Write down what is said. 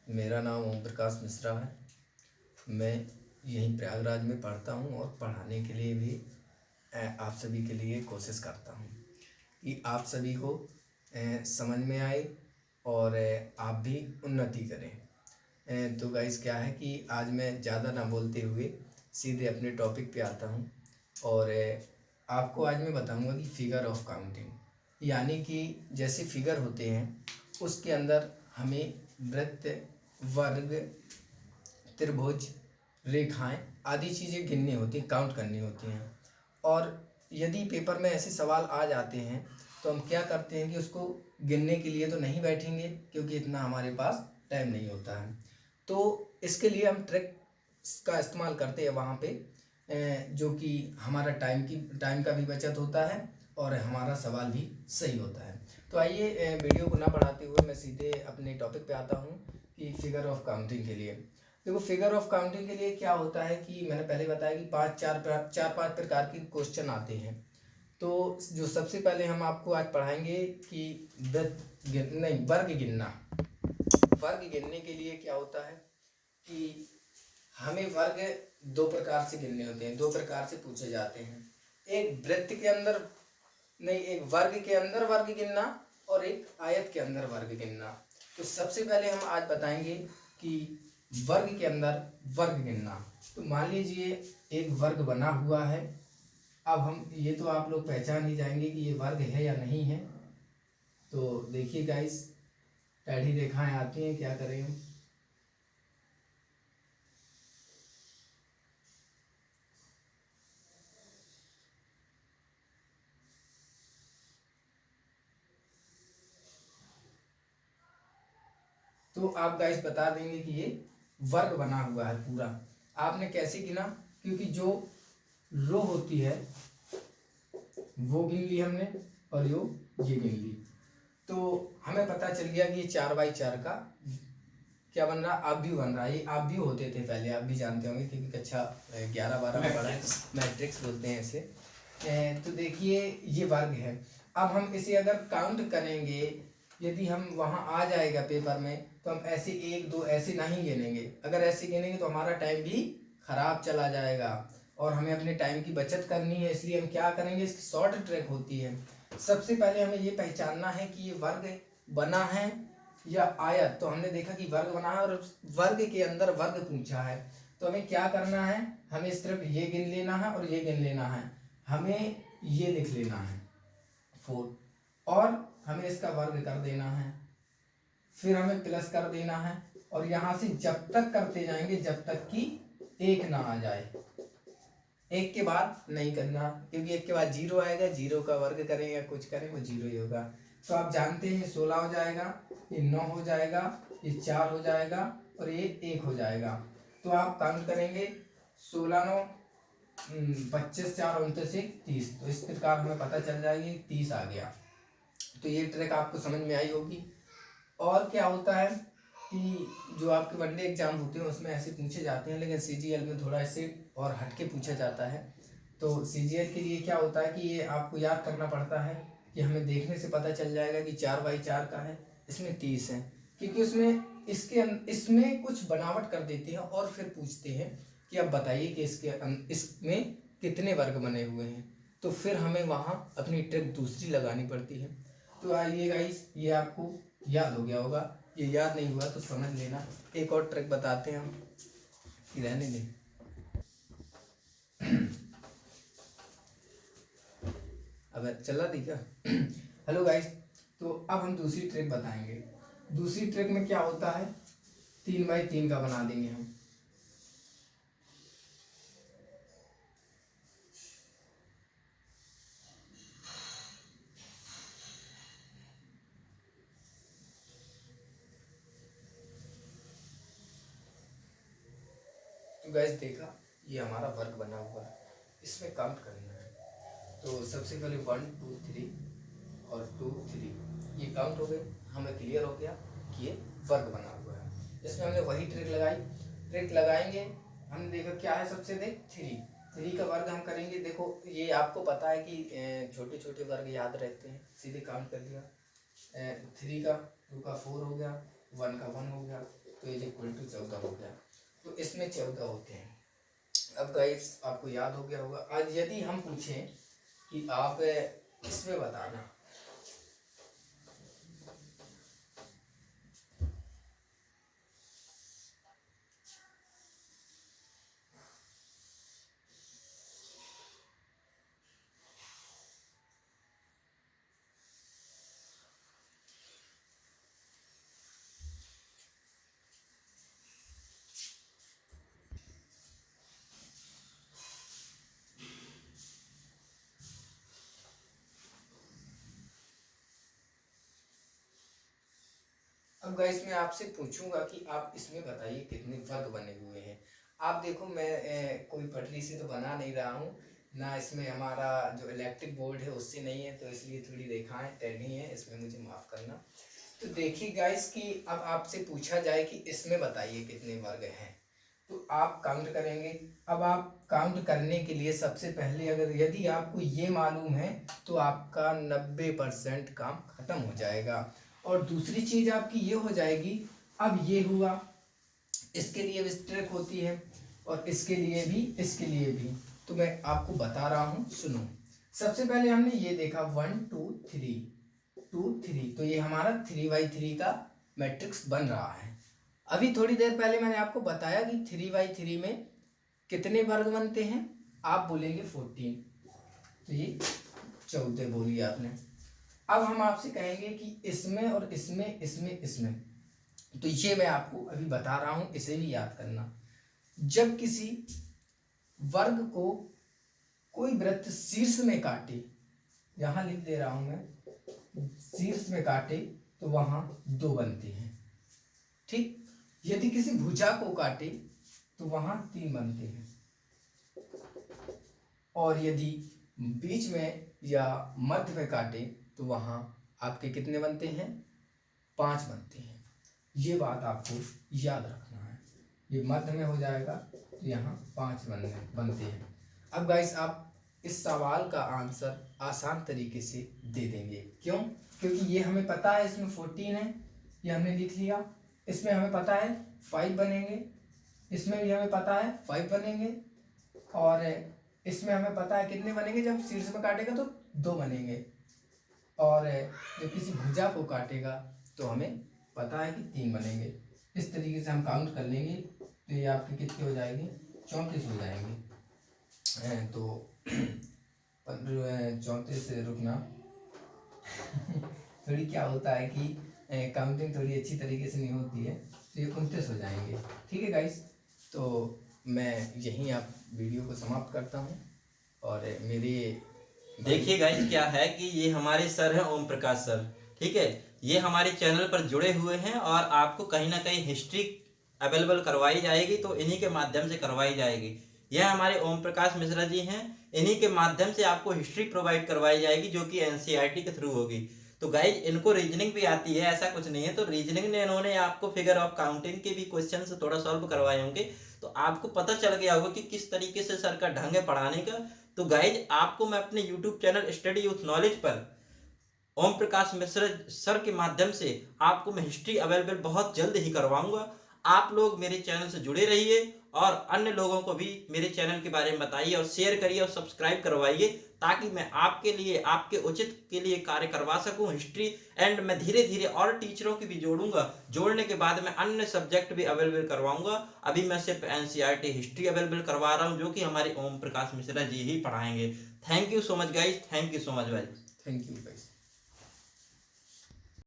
मेरा नाम ओम प्रकाश मिश्रा है। मैं यहीं प्रयागराज में पढ़ता हूँ और पढ़ाने के लिए भी आप सभी के लिए कोशिश करता हूँ कि आप सभी को समझ में आए और आप भी उन्नति करें। तो गाइस क्या है कि आज मैं ज़्यादा ना बोलते हुए सीधे अपने टॉपिक पे आता हूँ और आपको आज मैं बताऊँगा कि फिगर ऑफ काउंटिंग यानी कि जैसे फिगर होते हैं उसके अंदर हमें वृत्त, वर्ग, त्रिभुज, रेखाएं आदि चीज़ें गिननी होती हैं, काउंट करनी होती हैं। और यदि पेपर में ऐसे सवाल आ जाते हैं तो हम क्या करते हैं कि उसको गिनने के लिए तो नहीं बैठेंगे क्योंकि इतना हमारे पास टाइम नहीं होता है। तो इसके लिए हम ट्रिक का इस्तेमाल करते हैं वहाँ पे, जो कि हमारा टाइम का भी बचत होता है और हमारा सवाल भी सही होता है। तो आइए वीडियो को ना बढ़ाते हुए मैं सीधे अपने टॉपिक पे आता हूँ कि फिगर ऑफ काउंटिंग के लिए। देखो, फिगर ऑफ काउंटिंग के लिए क्या होता है कि मैंने पहले बताया कि चार पांच प्रकार के क्वेश्चन आते हैं। तो जो सबसे पहले हम आपको आज पढ़ाएंगे कि वर्ग गिनना। वर्ग गिनने के लिए क्या होता है कि हमें वर्ग दो प्रकार से गिनने होते हैं, दो प्रकार से पूछे जाते हैं। एक वृत्त के अंदर नहीं, एक वर्ग के अंदर वर्ग गिनना और एक आयत के अंदर वर्ग गिनना। तो सबसे पहले हम आज बताएंगे कि वर्ग के अंदर वर्ग गिनना। तो मान लीजिए एक वर्ग बना हुआ है। अब हम ये तो आप लोग पहचान ही जाएंगे कि ये वर्ग है या नहीं है। तो देखिए गाइस, टेढ़ी रेखाएं आती हैं, क्या करें हम। तो आप गाइस बता देंगे कि ये वर्ग बना हुआ है पूरा। आपने कैसे गिना? क्योंकि जो रो होती है वो गिन ली हमने और ये गिन ली। तो हमें पता चल गया कि ये 4x4 का क्या बन रहा, आप भी बन रहा है। ये आप भी होते थे पहले, आप भी जानते होंगे क्योंकि कक्षा 11-12 में पढ़ा है। मैट्रिक्स बोलते हैं इसे। तो देखिए ये वर्ग है। अब हम इसे अगर काउंट करेंगे, यदि हम वहाँ आ जाएगा पेपर में तो हम ऐसे एक दो ऐसे नहीं गिनेंगे। अगर ऐसे गिनेंगे तो हमारा टाइम भी खराब चला जाएगा और हमें अपने टाइम की बचत करनी है। इसलिए हम क्या करेंगे, इसकी शॉर्ट ट्रिक होती है। सबसे पहले हमें ये पहचानना है कि ये वर्ग बना है या आयत। तो हमने देखा कि वर्ग बना है और वर्ग के अंदर वर्ग पूछा है। तो हमें क्या करना है, हमें सिर्फ ये गिन लेना है और ये गिन लेना है। हमें ये लिख लेना है 4 और हमें इसका वर्ग कर देना है, फिर हमें प्लस कर देना है और यहाँ से जब तक करते जाएंगे जब तक कि एक ना आ जाए। एक के बाद नहीं करना क्योंकि एक के बाद 0 आएगा, 0 का वर्ग करें या कुछ करें वो 0 ही होगा। तो आप जानते हैं 16 हो जाएगा, ये 9 हो जाएगा, ये 4 हो जाएगा और ये 1 हो जाएगा। तो आप काउंट करेंगे 16 9 25 4 29 30। तो इस प्रकार हमें पता चल जाएगी 30 आ गया। तो ये ट्रिक आपको समझ में आई होगी। और क्या होता है कि जो आपके वनडे एग्जाम होते हैं उसमें ऐसे पूछे जाते हैं, लेकिन सीजीएल में थोड़ा ऐसे और हटके पूछा जाता है। तो सीजीएल के लिए क्या होता है कि ये आपको याद करना पड़ता है कि हमें देखने से पता चल जाएगा कि 4x4 का है, इसमें 30 है। क्योंकि इसमें कुछ बनावट कर देते हैं और फिर पूछते हैं कि अब बताइए कि इसमें कितने वर्ग बने हुए हैं। तो फिर हमें वहाँ अपनी ट्रिक दूसरी लगानी पड़ती है। तो आइए गाइस, ये आपको याद हो गया होगा। ये याद नहीं हुआ तो समझ लेना। एक और ट्रिक बताते हैं हम कि रहने दें। अब चला दी क्या? हेलो गाइस, तो अब हम दूसरी ट्रिक बताएंगे। दूसरी ट्रिक में क्या होता है, 3x3 का बना देंगे हम। तो गैस देखा, ये हमारा वर्ग बना हुआ है, इसमें काउंट करना है। तो सबसे पहले 1 2 3 और 2 3 ये काउंट हो गए। हमें क्लियर हो गया कि ये वर्ग बना हुआ है। इसमें हमने वही ट्रिक लगाई। ट्रिक लगाएंगे, हमने देखा क्या है, सबसे देख 3 का वर्ग हम करेंगे। देखो ये आपको पता है कि छोटे छोटे वर्ग याद रहते हैं, सीधे काउंट कर लिया। 3 का 2 का 4 हो गया, 1 का 1 हो गया, तो इज इक्वल टू 14 हो गया। तो इसमें 14 होते हैं। अब गाइस आपको याद हो गया होगा। आज यदि हम पूछें कि आप इसमें बताना, अब गाइस मैं आपसे पूछूंगा कि आप इसमें बताइए कितने वर्ग बने हुए हैं। आप देखो मैं कोई पटरी से तो बना नहीं रहा हूँ ना, इसमें हमारा जो इलेक्ट्रिक बोर्ड है उससे नहीं है, तो इसलिए थोड़ी रेखाएं टेढ़ी हैं, इसमें मुझे माफ़ करना। तो देखिए गाइस कि अब आपसे पूछा जाए कि इसमें बताइए कितने वर्ग हैं, तो आप काउंट करेंगे। अब आप काउंट करने के लिए सबसे पहले अगर यदि आपको ये मालूम है तो आपका 90% काम खत्म हो जाएगा। और दूसरी चीज आपकी ये हो जाएगी, अब ये हुआ, इसके लिए भी ट्रिक होती है और इसके लिए भी। तो मैं आपको बता रहा हूँ, सुनो। सबसे पहले हमने ये देखा 1 2 3 2 3, तो ये हमारा 3/3 का मैट्रिक्स बन रहा है। अभी थोड़ी देर पहले मैंने आपको बताया कि 3/3 में कितने वर्ग बनते हैं, आप बोलेंगे 14, तो ये 14 बोली आपने। अब हम आपसे कहेंगे कि इसमें और इसमें, तो ये मैं आपको अभी बता रहा हूं, इसे भी याद करना। जब किसी वर्ग को कोई वृत्त शीर्ष में काटे, यहां लिख दे रहा हूं मैं, शीर्ष में काटे तो वहां 2 बनते हैं, ठीक। यदि किसी भुजा को काटे तो वहां 3 बनते हैं, और यदि बीच में या मध्य में काटे तो वहां आपके कितने बनते हैं, 5 बनते हैं। ये बात आपको याद रखना है। ये मध्य में हो जाएगा तो यहाँ 5 बनते हैं। अब गाइस आप इस सवाल का आंसर आसान तरीके से दे देंगे, क्यों? क्योंकि ये हमें पता है इसमें 14 है, ये हमने लिख लिया। इसमें हमें पता है 5 बनेंगे, इसमें भी हमें पता है 5 बनेंगे, और इसमें हमें पता है कितने बनेंगे, जब शीर्ष में काटेगा तो 2 बनेंगे, और जब किसी भुजा को काटेगा तो हमें पता है कि 3 बनेंगे। इस तरीके से हम काउंट कर लेंगे तो ये आपके कितने हो जाएंगे, 34 हो जाएंगे। तो 34 से रुकना थोड़ी क्या होता है कि काउंटिंग थोड़ी अच्छी तरीके से नहीं होती है, तो ये 29 हो जाएंगे, ठीक है गाइस। तो मैं यहीं आप वीडियो को समाप्त करता हूँ। और मेरे देखिए गाइस क्या है कि ये हमारे सर हैं ओम प्रकाश सर, ठीक है। ये हमारे चैनल पर जुड़े हुए हैं और आपको कहीं ना कहीं हिस्ट्री अवेलेबल करवाई जाएगी, तो इन्हीं के माध्यम से करवाई जाएगी। यह हमारे ओम प्रकाश मिश्रा जी हैं, इन्हीं के माध्यम से आपको हिस्ट्री प्रोवाइड करवाई जाएगी जो कि एनसीईआरटी के थ्रू होगी। तो गाइज इनको रीजनिंग भी आती है, ऐसा कुछ नहीं है। तो रीजनिंग ने इन्होंने आपको फिगर ऑफ काउंटिंग के भी क्वेश्चन थोड़ा सॉल्व करवाए होंगे, तो आपको पता चल गया होगा कि किस तरीके से सर का ढंग है पढ़ाने का। तो गाइज आपको मैं अपने YouTube channel study youth knowledge पर ओम प्रकाश मिश्रा सर के माध्यम से आपको मैं हिस्ट्री अवेलेबल बहुत जल्द ही करवाऊंगा। आप लोग मेरे चैनल से जुड़े रहिए और अन्य लोगों को भी मेरे चैनल के बारे में बताइए और शेयर करिए और सब्सक्राइब करवाइए, ताकि मैं आपके लिए आपके उचित के लिए कार्य करवा सकूं हिस्ट्री। एंड मैं धीरे धीरे और टीचरों की भी जोड़ूंगा, जोड़ने के बाद मैं अन्य सब्जेक्ट भी अवेलेबल करवाऊंगा। अभी मैं सिर्फ एनसीईआरटी हिस्ट्री अवेलेबल करवा रहा हूं, जो कि हमारे ओम प्रकाश मिश्रा जी ही पढ़ाएंगे। Thank you so much guys, thank you so much भाई, थैंक यू गाइस।